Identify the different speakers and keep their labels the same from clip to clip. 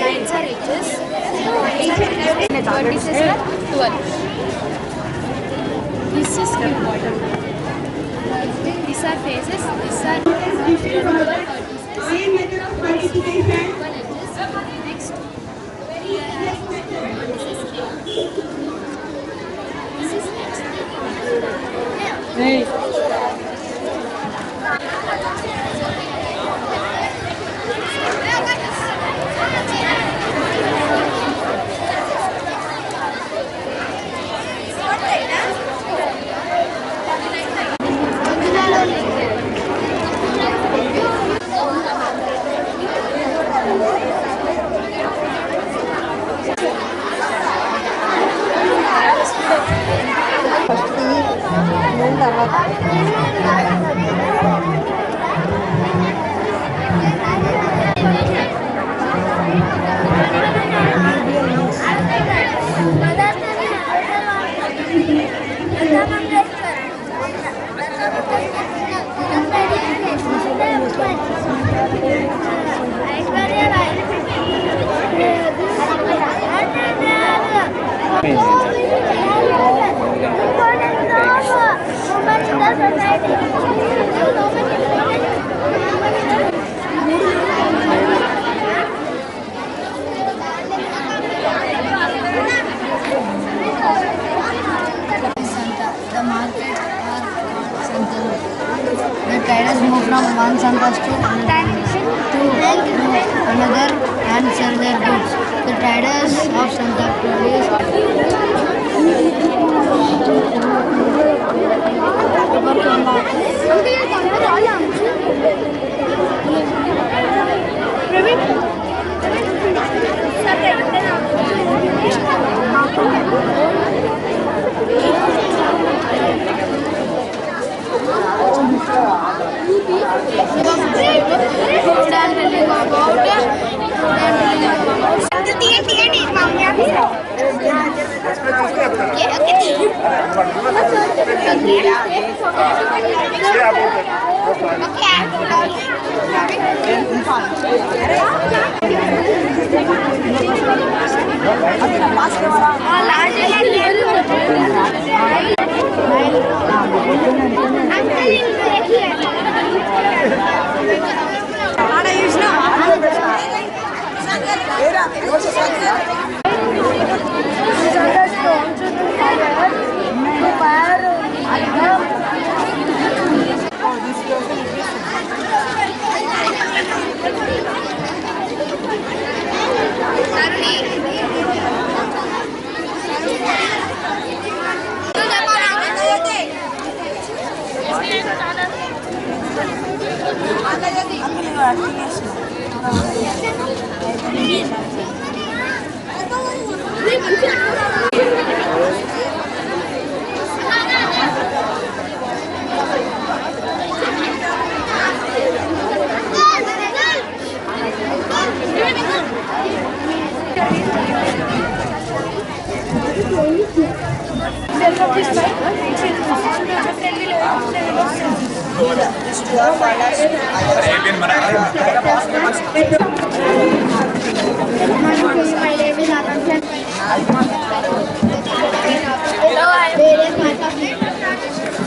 Speaker 1: Lines are edges. 26 and 12. This is important. These are faces. These are
Speaker 2: Same method of qualification.
Speaker 1: next.
Speaker 3: Hey.
Speaker 1: The market the traders move from one centers to another and sell their goods. The traders of Santa produce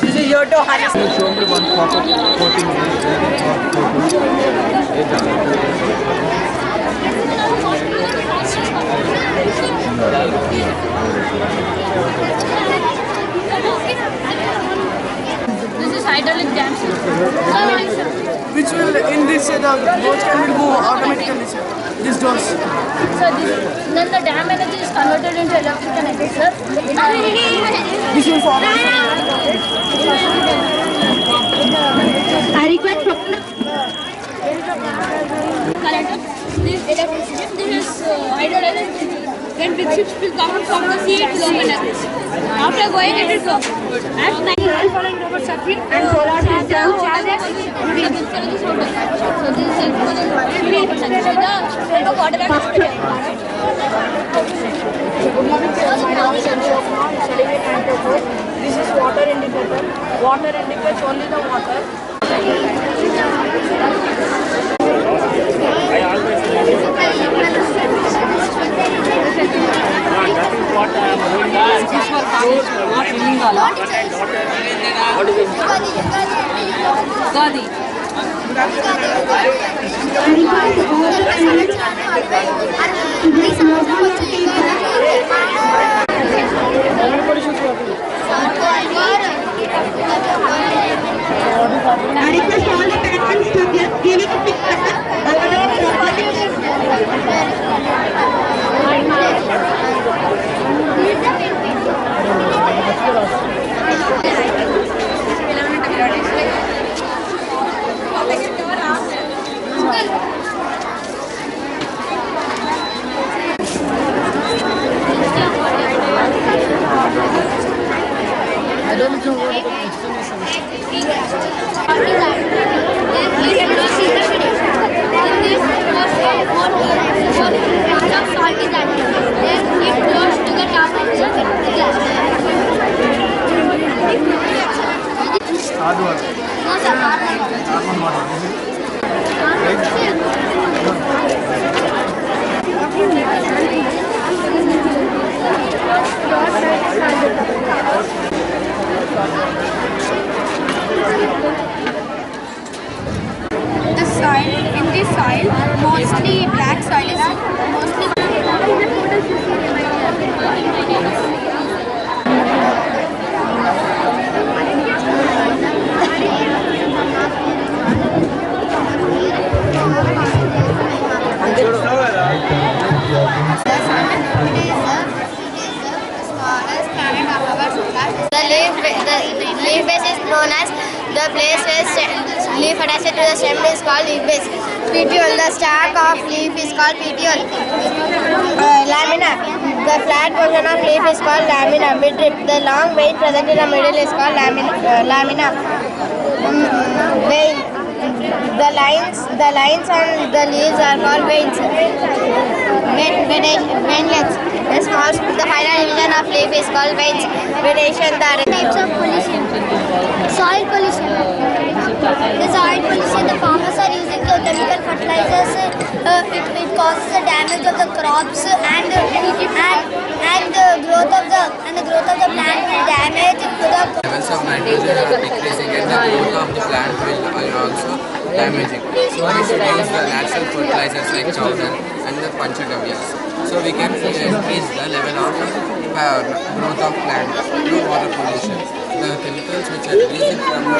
Speaker 3: This is your door. Show me one proper 14 minutes.
Speaker 1: This is hydraulic jam seal.
Speaker 4: Which will, in this, the doors can be moved automatically, sir. These doors.
Speaker 1: So then the dam energy is converted into electric energy, sir.
Speaker 4: This will follow.
Speaker 2: This is hydrolysis. When big ships will come from the sea, it will open up. After going, it will go. At night, following robots are free and solar system charges. So this is the water and
Speaker 4: This is water indicator. Water indicates only the water.
Speaker 5: I request all the parents to give it a picture.
Speaker 3: I don't know what the explanation hard work.
Speaker 1: No, sir,
Speaker 3: Carbon water.
Speaker 2: the soil, in this soil, mostly black soil is mostly
Speaker 1: the leaf base is known as the place where leaf attached to the stem is called leaf base. Petiole, the stalk of leaf is called petiole. Lamina, the flat portion of leaf is called lamina. Midrib, the long vein present in the middle is called lamina. Vein, the lines on the leaves are called veins. Veinlets. The final division of leaf is called veins. Vegetation. The types of pollution. Soil pollution. The soil pollution, the farmers are using chemical fertilizers. It causes the damage of the crops and the growth of the plant will damage to the
Speaker 6: levels of nitrogen are decreasing and the growth of the plant will also damaging. So we should use the natural fertilizers like chowdan and the panchagavyas. So we can increase the level of growth of plant through water pollution. The chemicals which are released from the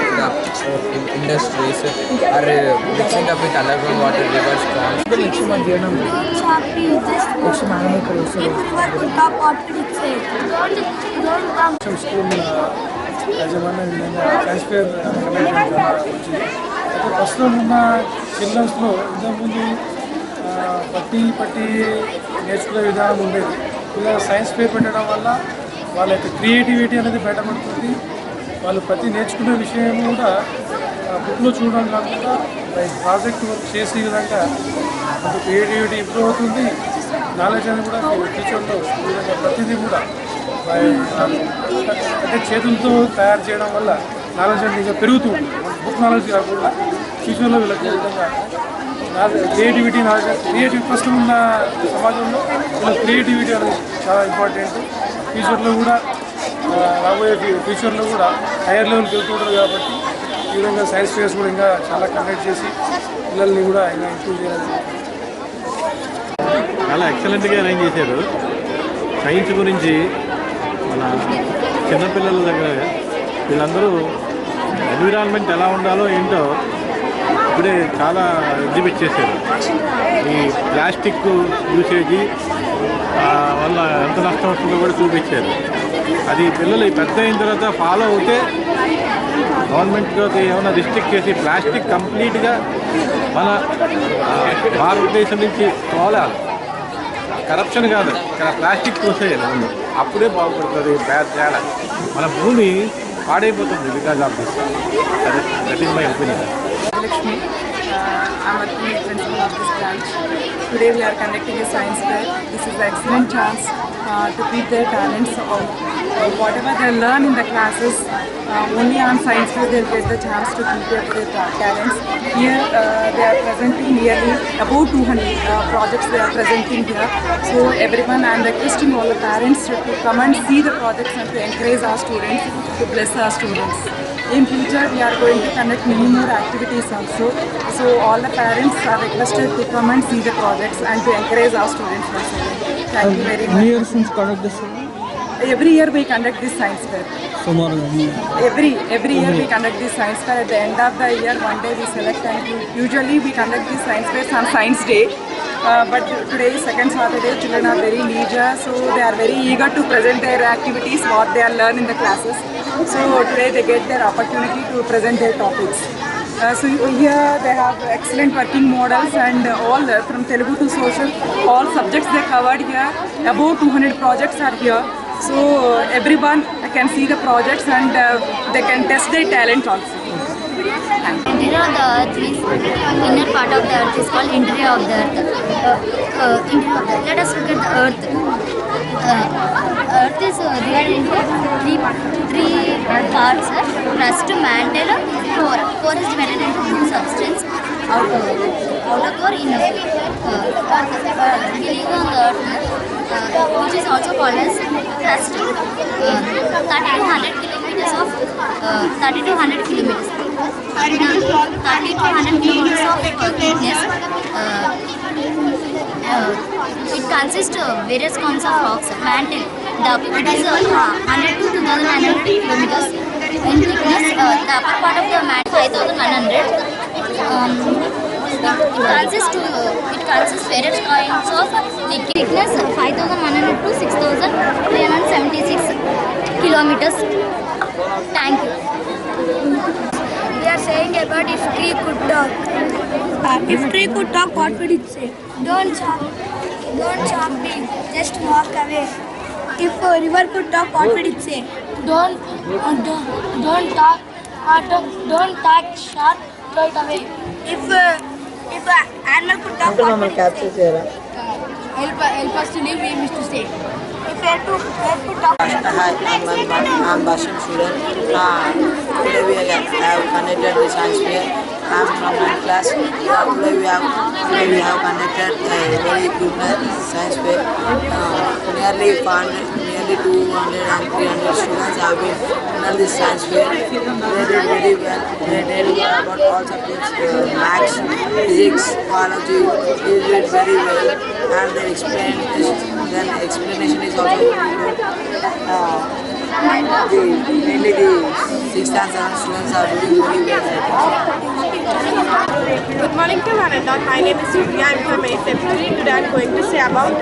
Speaker 6: industries are mixing up with underground water, rivers, ponds.
Speaker 3: School యాజమాన్యం విధంగా science fair conduct వచ్చింది. అయితే ప్రస్తుతం ఉన్న చిల్డ్రన్స్లో ఇంతకుముందు పట్టి నేర్చుకునే విధానం ఉండేది. ఇలా సైన్స్ ఫేర్ పెట్టడం వల్ల వాళ్ళ యొక్క క్రియేటివిటీ అనేది బయటపడుతుంది. వాళ్ళు ప్రతి నేర్చుకునే విషయం కూడా బుక్లో చూడడం కాకుండా ప్రాజెక్ట్ వర్క్ చేసే విధంగా కొంత క్రియేటివిటీ ఇంప్రూవ్ అవుతుంది. నాలెడ్జ్ అనేది కూడా ఫ్యూచర్లో ప్రతిదీ కూడా అంటే చేతులతో తయారు చేయడం వల్ల నాలెడ్జ్ అనేది ఇంకా పెరుగుతుంది. బుక్ నాలెడ్జ్ కాకుండా ఫ్యూచర్లో వీళ్ళకి విధంగా క్రియేటివిటీ క్రియేటివ్ ప్రస్తుతం ఉన్న సమాజంలో వీళ్ళ క్రియేటివిటీ అనేది చాలా ఇంపార్టెంట్. ఫ్యూచర్లో కూడా రాబోయే ఫ్యూచర్లో కూడా హైయర్ లెవెల్కి వెళ్తుంటారు కాబట్టి ఈ విధంగా సైన్స్ ఫేర్స్ కూడా ఇంకా చాలా కండక్ట్ చేసి పిల్లల్ని కూడా ఇంకా ఇంప్రూవ్ చేయాలి.
Speaker 7: చాలా ఎక్సలెంట్గా అరేంజ్ చేశారు. సైన్స్ గురించి మన చిన్నపిల్లల దగ్గర వీళ్ళందరూ ఎన్విరాన్మెంట్ ఎలా ఉండాలో ఏంటో ఇప్పుడే చాలా ఎగ్జిబిట్ చేశారు. ఈ ప్లాస్టిక్ యూసేజీ వల్ల ఎంత నష్టం వస్తుందో కూడా చూపించారు. అది పిల్లలు పెద్ద అయిన తర్వాత ఫాలో అవుతే గవర్నమెంట్తో ఏమైనా రిస్ట్రిక్ట్ చేసి ప్లాస్టిక్ కంప్లీట్గా మన భారతదేశం నుంచి తోలాలి. కరప్షన్ కాదు, ఇక్కడ ప్లాస్టిక్ తోసేయాలి ముందు, అప్పుడే బాగుపడుతుంది. తేడా మన భూమి పాడైపోతుంది because of this. That is my opinion.
Speaker 8: Lakshmi, I'm working as principal of this branch. Today we are conducting a science fair. This is an excellent chance to keep their talents out. Whatever they learn in the classes, only on science fair they'll get the chance to keep their talents. Here they are presenting nearly about 200 projects they are presenting here. So everyone, I'm requesting all the parents to come and see the projects and to encourage our students, to bless our students. In future, we are going to conduct many more activities also. So all the parents are requested to come and see the projects and to encourage our students also. Thank you very much.
Speaker 4: Year since conduct this.
Speaker 8: Every year we conduct this science fair. Every year we conduct this science fair. At the end of the year, one day we select, and usually we conduct this science fair on Science Day. But today is second Saturday, children are very leisure, so they are very eager to present their activities, what they are learned in the classes. So today they get their opportunity to present their topics. So here they have excellent working models, and all from Telugu to social, all subjects they covered here. About 200 projects are here. So everyone can see the projects and they can test their talent also.
Speaker 9: Interior of the earth means inner part of the earth is called interior of the earth. Interior of the earth. Let us look at the earth. Earth is divided into three parts. Crust, mantle, core. Core is divided into two substance. Outer core, inner core. We live on the earth, which is also called as crust. 30 to 100 kilometers of 30 to 100 kilometers. 30 to 100 kilometers of thickness. It consists of various kinds of rocks. Mantle, it is 100 to 2,900 kilometers in thickness. The upper part of the mantle 5,100. It consists various kinds of liquid. Thickness 5,100 to 6,376 kilometers. Thank you.
Speaker 1: We are saying about if tree could talk.
Speaker 2: If tree could talk, what would it say?
Speaker 1: Don't chop me, just walk away.
Speaker 2: If a river could talk, what would it say?
Speaker 1: Don't talk short, throw it away.
Speaker 2: If an animal could talk, what would it say?
Speaker 1: Help us to live, we wish to stay.
Speaker 2: If air could talk,
Speaker 10: Hi, I'm Basham student. Today we have conducted the science fair. I'm from my class. Today we have conducted a very good science fair. Nearly 200 and 300 students have been done this science fair. They did very well. They did about all subjects, maths, physics, biology. They did very well, and their explanation is also very good. Mainly the 6th and 7th students are doing very well.
Speaker 11: Good morning to one and all. My name is Sylvia. I'm from 8th February. Today I'm going to say about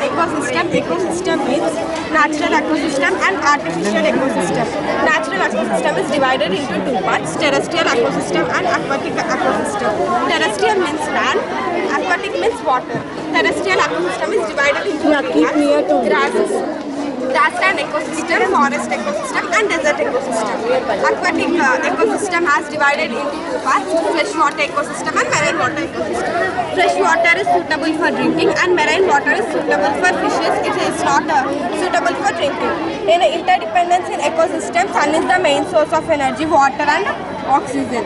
Speaker 11: ecosystem. Ecosystem means natural ecosystem and artificial ecosystem. Natural ecosystem is divided into two parts: terrestrial ecosystem and aquatic ecosystem. Terrestrial means land, aquatic means water. Terrestrial ecosystem is divided into two parts: grassland ecosystem, forest ecosystem and desert ecosystem. Aquatic ecosystem has divided into two parts: freshwater ecosystem and marine water ecosystem. Fresh water is suitable for drinking and marine water is suitable for fishes. It is not suitable for drinking. In interdependence in ecosystem, sun is the main source of energy, water and oxygen.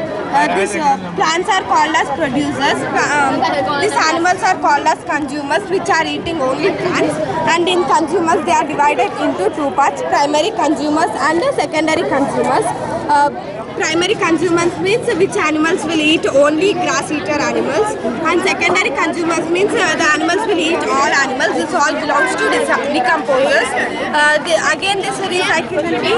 Speaker 11: These plants are called as producers. These animals are called as consumers, which are eating only plants. And in consumers, they are divided into two parts: primary consumers and secondary consumers. Primary consumers means which animals will eat only grass-eater animals, and secondary consumers means the animals will eat all animals. This all belongs to decomposers. Again, this recycle will be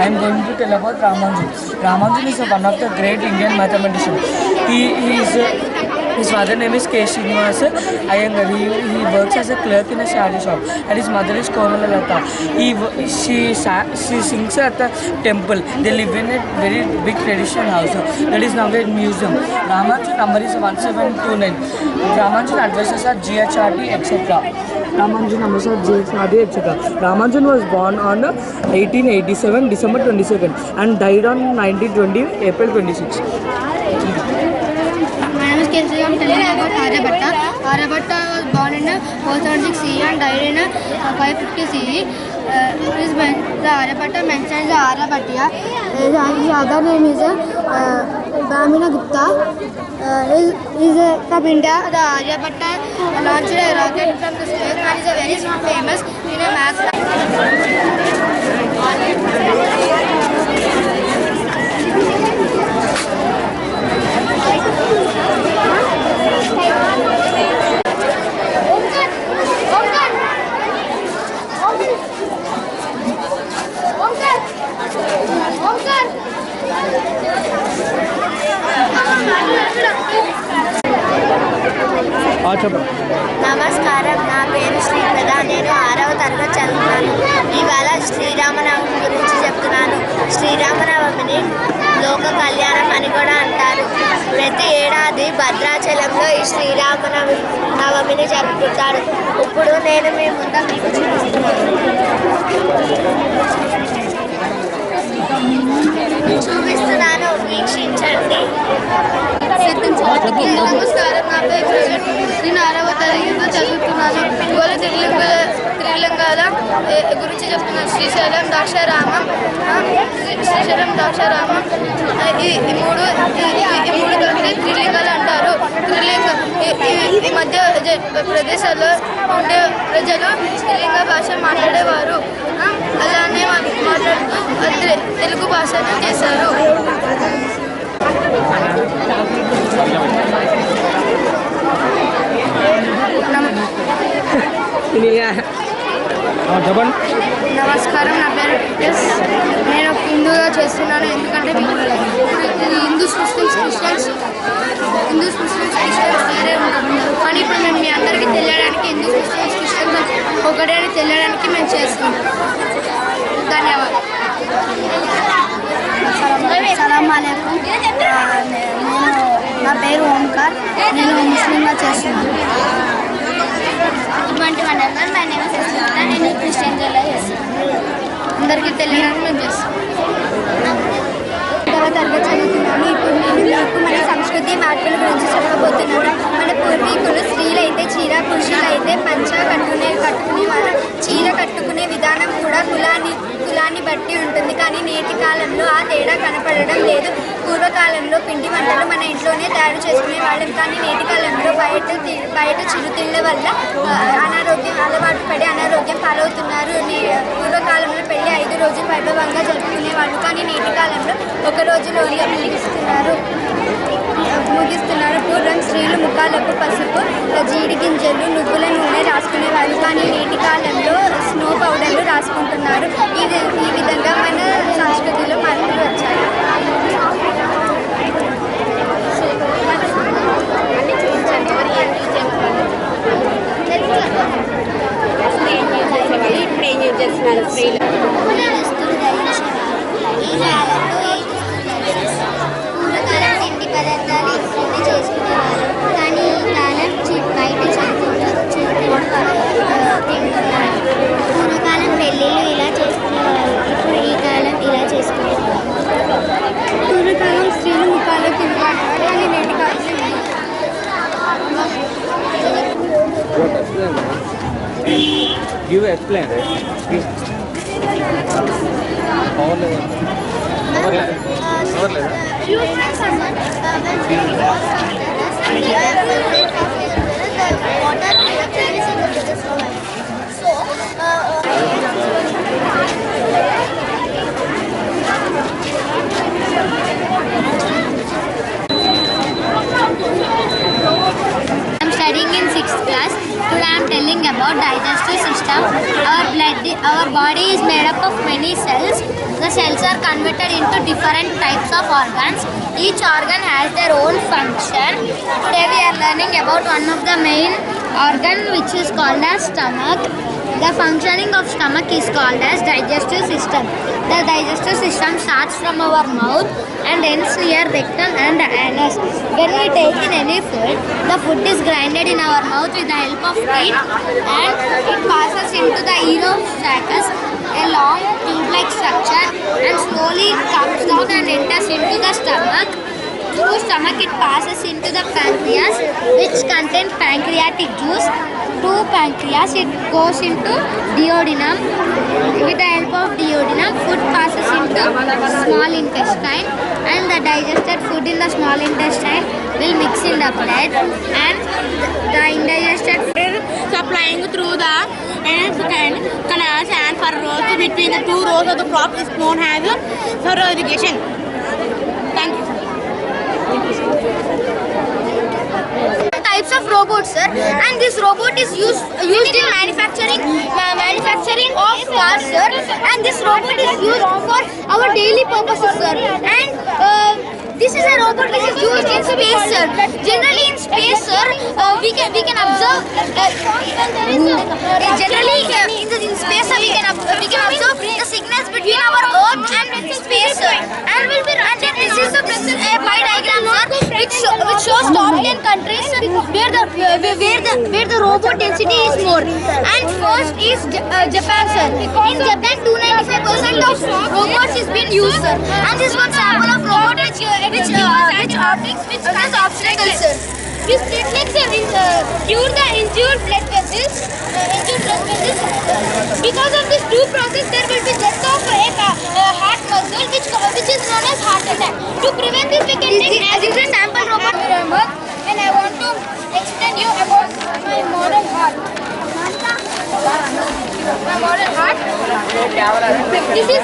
Speaker 4: I am going to tell about Ramanujan. Ramanujan is one of the great Indian mathematicians. He is
Speaker 12: His father name is K. Srinivas Iyengar. He works as a clerk in a saree shop, and his mother is Komala Lata. She sings at the temple. They live in a very big traditional house that is now a museum. Ramanujan number is 1729. Ramanujan addresses are GHRT, etc. Ramanujan numbers are GHRT, etc. Ramanujan was born on 1887 December 22nd and died on 1920 April 26.
Speaker 1: My name is Kelsey. I am telling about Aryabhatta. Aryabhatta was born in 476 CE and died in 550 CE. The Aryabhatta mentions the Aryabhattiya. His other name is Brahmina Gupta. Is from India. The Aryabhatta launched a rocket from the space and is a very famous in a math.
Speaker 13: నమస్కారం, నా పేరు శ్రీప్రద. నేను 6వ తరగతి చదువుతున్నాను. ఇవాళ శ్రీరామనవమి గురించి చెప్తున్నాను. శ్రీరామనవమిని లోక కళ్యాణం అని కూడా అంటారు. ప్రతి ఏడాది భద్రాచలంలో ఈ శ్రీరామనవమిని జరుపుకుంటారు. ఇప్పుడు నేను మీ ముందు మీకు చూపిస్తున్నాను, వీక్షించండి.
Speaker 1: నమస్కారం, నా పేరు ప్రజెంట్. నేను 6వ తరగతిలో చదువుతున్నాను. ఇవాళ త్రిలింగాల గురించి చెప్తున్నాను. శ్రీశైలం, ద్రాక్షారామం, ఈ మూడు కలిపి త్రిలింగాలు అంటారు. ఈ మధ్య ప్రదేశాల్లో ఉండే ప్రజలు త్రిలింగ భాష మాట్లాడేవారు. అలానే మాట్లాడుతూ తెలుగు భాషను చేశారు. నమస్కారం, నా పేరు ఎస్. నేను హిందూగా చేస్తున్నాను. ఎందుకంటే హిందూస్ ముస్లిమ్స్ క్రిస్టియన్స్ వేరే ఉంటారు. కానీ ఇప్పుడు మేము మీ అందరికీ తెలియడానికి హిందూస్ ముస్లిమ్స్ క్రిస్టియన్స్ ఒకటే అని తెలియడానికి మేము చేస్తున్నాం. ధన్యవాదాలు.
Speaker 13: సలాం అలైకుం. నా పేరు ఓంకార్. నేను ముస్లింగా చేస్తున్నాను. ఇటువంటి వండర్గా నా నేమ్ చేస్తున్నాను. నేను క్రిస్టియన్ జిల్లా చేస్తున్నాను.
Speaker 1: అందరికీ తెలియడానికి మేము చేస్తాం.
Speaker 13: 10వ తరగతి చదువుతున్నాను. ఇప్పుడు నేను మీకు మన సంస్కృతి మార్పుల గురించి చెప్పబోతున్నాను. మన పూర్వీకులు స్త్రీలైతే చీర, పురుషులైతే పంచ కట్టుకునేవారు. చీర కట్టుకునే విధానం కూడా కులాన్ని బట్టి ఉంటుంది. కానీ నేటి కాలంలో ఆ తేడా కనపడడం లేదు. పూర్వకాలంలో పిండి వంటలు మన ఇంట్లోనే తయారు చేసుకునేవాళ్ళం. కానీ నేటి కాలంలో బయట చిరుతిళ్ళ వల్ల అలవాటు పడి అనారోగ్యం పాలవుతున్నారు. పూర్వకాలంలో పెళ్లి 5 రోజులు వైభవంగా జరుపుకునేవాళ్ళు. కానీ నేటి కాలంలో 1 రోజులోనే ముగిస్తున్నారు. పూర్వం స్త్రీలు ముఖాలకు పసుపు, జీడి గింజలు, నువ్వుల నూనె రాసుకునేవారు. కానీ నేటి కాలంలో స్నో పౌడర్లు రాసుకుంటున్నారు. ఈ విధంగా మన సంస్కృతిలో మార్పులు వచ్చాయి.
Speaker 14: ఇప్పుడు ఏం యూజ్ చేస్తున్నారు స్త్రీలు?
Speaker 13: పూర్వకాలం తిండి పదార్థాలు ఇంట్లోనే చేసుకునేవారు. కానీ ఈ కాలం బయట తింటున్నారు. పూర్వకాలం పెళ్ళిళ్ళు ఇలా చేసుకునేవారు. ఇప్పుడు ఈ కాలం ఇలా చేసుకునేవారు.
Speaker 1: పూర్వకాలం స్త్రీలు ముఖాలకు తిరిగారు. కానీ నేటి కాలం
Speaker 7: You explain, right?
Speaker 13: I'm studying in 6th class. Today I'm telling about digestive system. Our body is made up of many cells.
Speaker 9: The cells are converted into different types of organs. Each organ has their own function. Today we are learning about one of the main organ, which is called as stomach. The functioning of stomach is called as digestive system. The digestive system starts from our mouth and ends near rectum and anus. When we take in any food, the food is grinded in our mouth with the help of teeth, and it passes into the eosinophagus, a long tube-like structure, and slowly comes down and enters into the stomach. Through stomach it passes into the pancreas, which contains pancreatic juice. To pancreas it goes into duodenum. With the help of duodenum, food passes into small intestine, and the digested food in the small intestine will mix in the blood, and the indigested food
Speaker 2: supplying through the canals and furrows between the two rows of the crop is known as furrow irrigation. Thank you.
Speaker 1: Types of robots, sir, and this robot is used in manufacturing of cars, sir, and this robot is used for our daily purposes, sir, and this is a robot which is used in space, sir. Generally in space, sir, we can observe generally in space, sir, we can observe the signals between our Earth and space, sir, and this is a pie diagram, sir, which shows top 10 countries where the robot density is more, and first is Japan, sir. In Japan, 295% of robots is being used, sir, and this one sample of robot which is obstacles, sir. This treatment, sir, is cure the injured blood vessels. Because of this due process, there will be death of a heart muscle, which is known as heart attack. To prevent this, we can take as is a sample robot, and I want to explain you about my modern heart. My modern heart. This is a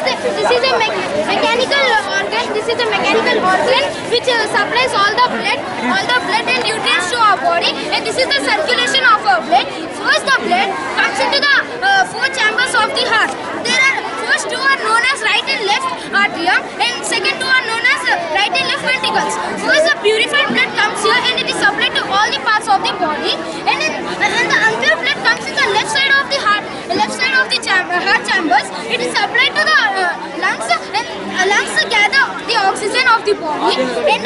Speaker 1: mechanical organ. This is a mechanical organ which supplies all the blood and nutrients to our body, and this is the circulation of our blood. First, the blood comes into the four chambers of the heart. There are first two are known as right and left atrium, and second two are known as right and left ventricles. First, the purified blood comes here, and it is supplied to all the parts of the body, and the impure blood comes in the left side of the heart, heart chambers. It is supplied to the lungs, and lungs gather the oxygen of the body, and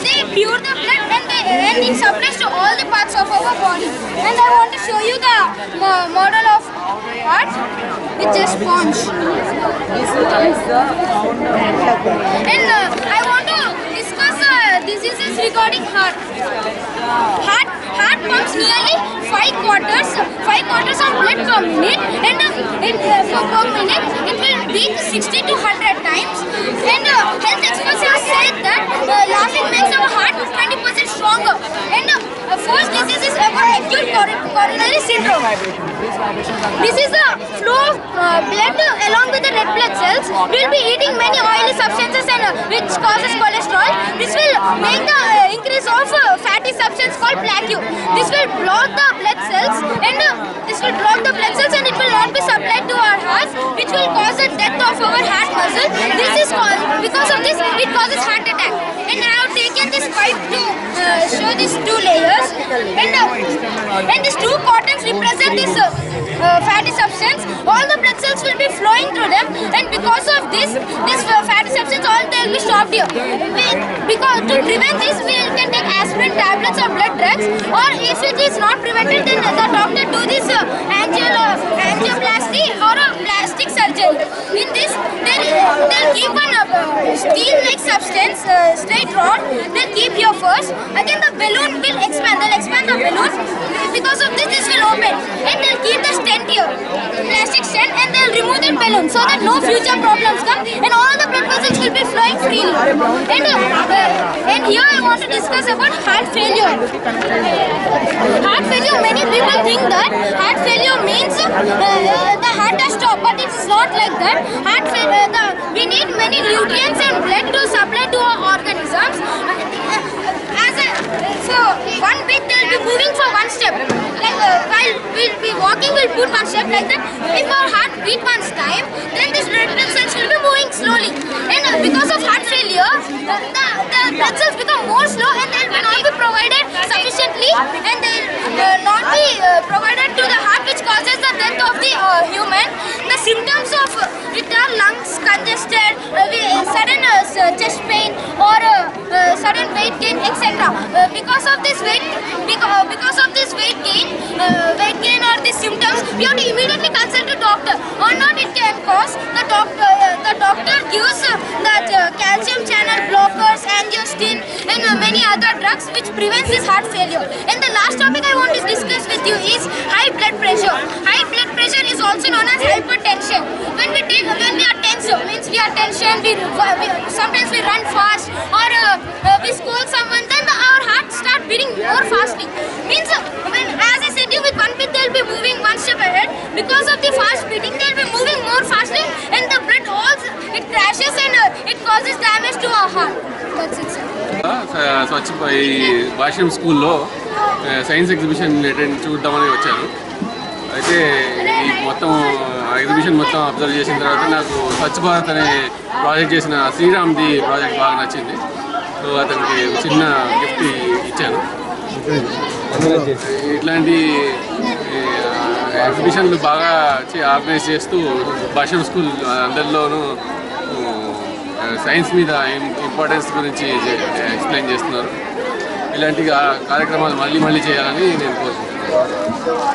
Speaker 1: they pure the blood, and it supplies to all the parts of our body. And I want to show you the model of heart, which is sponge. And I want to discuss diseases regarding heart. Heart pumps nearly 5 quarters of blood per minute, and per minute it will beat 60 to 100 times. And health experts have said that laughing makes our heart 20% stronger. And first disease is acute coronary syndrome. This is the flow of blood along with the red blood cells. We will be eating many oily substances and which causes cholesterol. This will make the increase of fatty substance called plaque. This will block the blood cells, and it will not be supplied to our hearts, which will cause the death of our heart muscle. Because of this, it causes heart attack. And I have taken this pipe to show these two layers, and these two cottons represent this fatty substance. All the blood cells will be flowing through them, and because of this fatty substance, all they will be stopped here. Because to prevent this, we can take aspirin tablets or blood drugs, or if it is not prevented, then the doctor do this angioplasty or a plastic surgery. In this, they'll keep one steel-like substance, straight rod. They'll keep here first. Again, the balloon will expand. They'll expand the balloon. Because of this will open, and they'll keep the stent here, plastic stent, and they'll remove the balloon so that no future problems come, and all the blood vessels will be flowing freely. And here I want to discuss about heart failure. Heart failure, many people think that heart failure means the heart has stopped, but it's not like that. Heart failure, we need many nutrients and blood to supply to our organisms. So one bit they'll be moving for one step. Like while we'll be walking, we'll put one step like that. If our heart beat once time, then these red blood cells will be moving the blood cells become more slow and they will not be provided sufficiently, and they will not be provided to the heart, which causes the death of the human. The symptoms of it are lungs congested, sudden chest pain, or sudden weight gain, etc. Because of this weight gain or these symptoms, we have to immediately consult a doctor. Or not, it can cause the doctor gives that calcium channel blockers, angiostensin, and many other drugs which prevents this heart failure. And the last topic I want to discuss with you is high blood pressure. High blood pressure is also known as hypertension. When we are tense, means we are tension. Sometimes we run fast, or we scold someone. Then our heart start beating more fastly. Means as I said, with one beat they'll be moving one step ahead. Because of the fast beating, they'll be moving more fastly, and the blood also it crashes and it causes damage to our heart. That's it, sir.
Speaker 15: స్వచ్ఛ ఈ భాష్యం స్కూల్లో science exhibition చూద్దామని వచ్చాను. అయితే ఈ మొత్తం exhibition మొత్తం observe చేసిన తర్వాత నాకు స్వచ్ఛ భారత్ అనే ప్రాజెక్ట్ చేసిన శ్రీరామ్ది ప్రాజెక్ట్ బాగా నచ్చింది. సో అతనికి చిన్న గిఫ్ట్ ఇచ్చాను. ఇట్లాంటి ఎగ్జిబిషన్లు బాగా ఆర్గనైజ్ చేస్తూ భాష్యం స్కూల్ అందరిలోనూ సైన్స్ మీద ఇంపార్టెన్స్ గురించి ఎక్స్ప్లెయిన్ చేస్తున్నారు. ఇలాంటి కార్యక్రమాలు మళ్ళీ చేయాలని నేను కోరుకుంటున్నాను.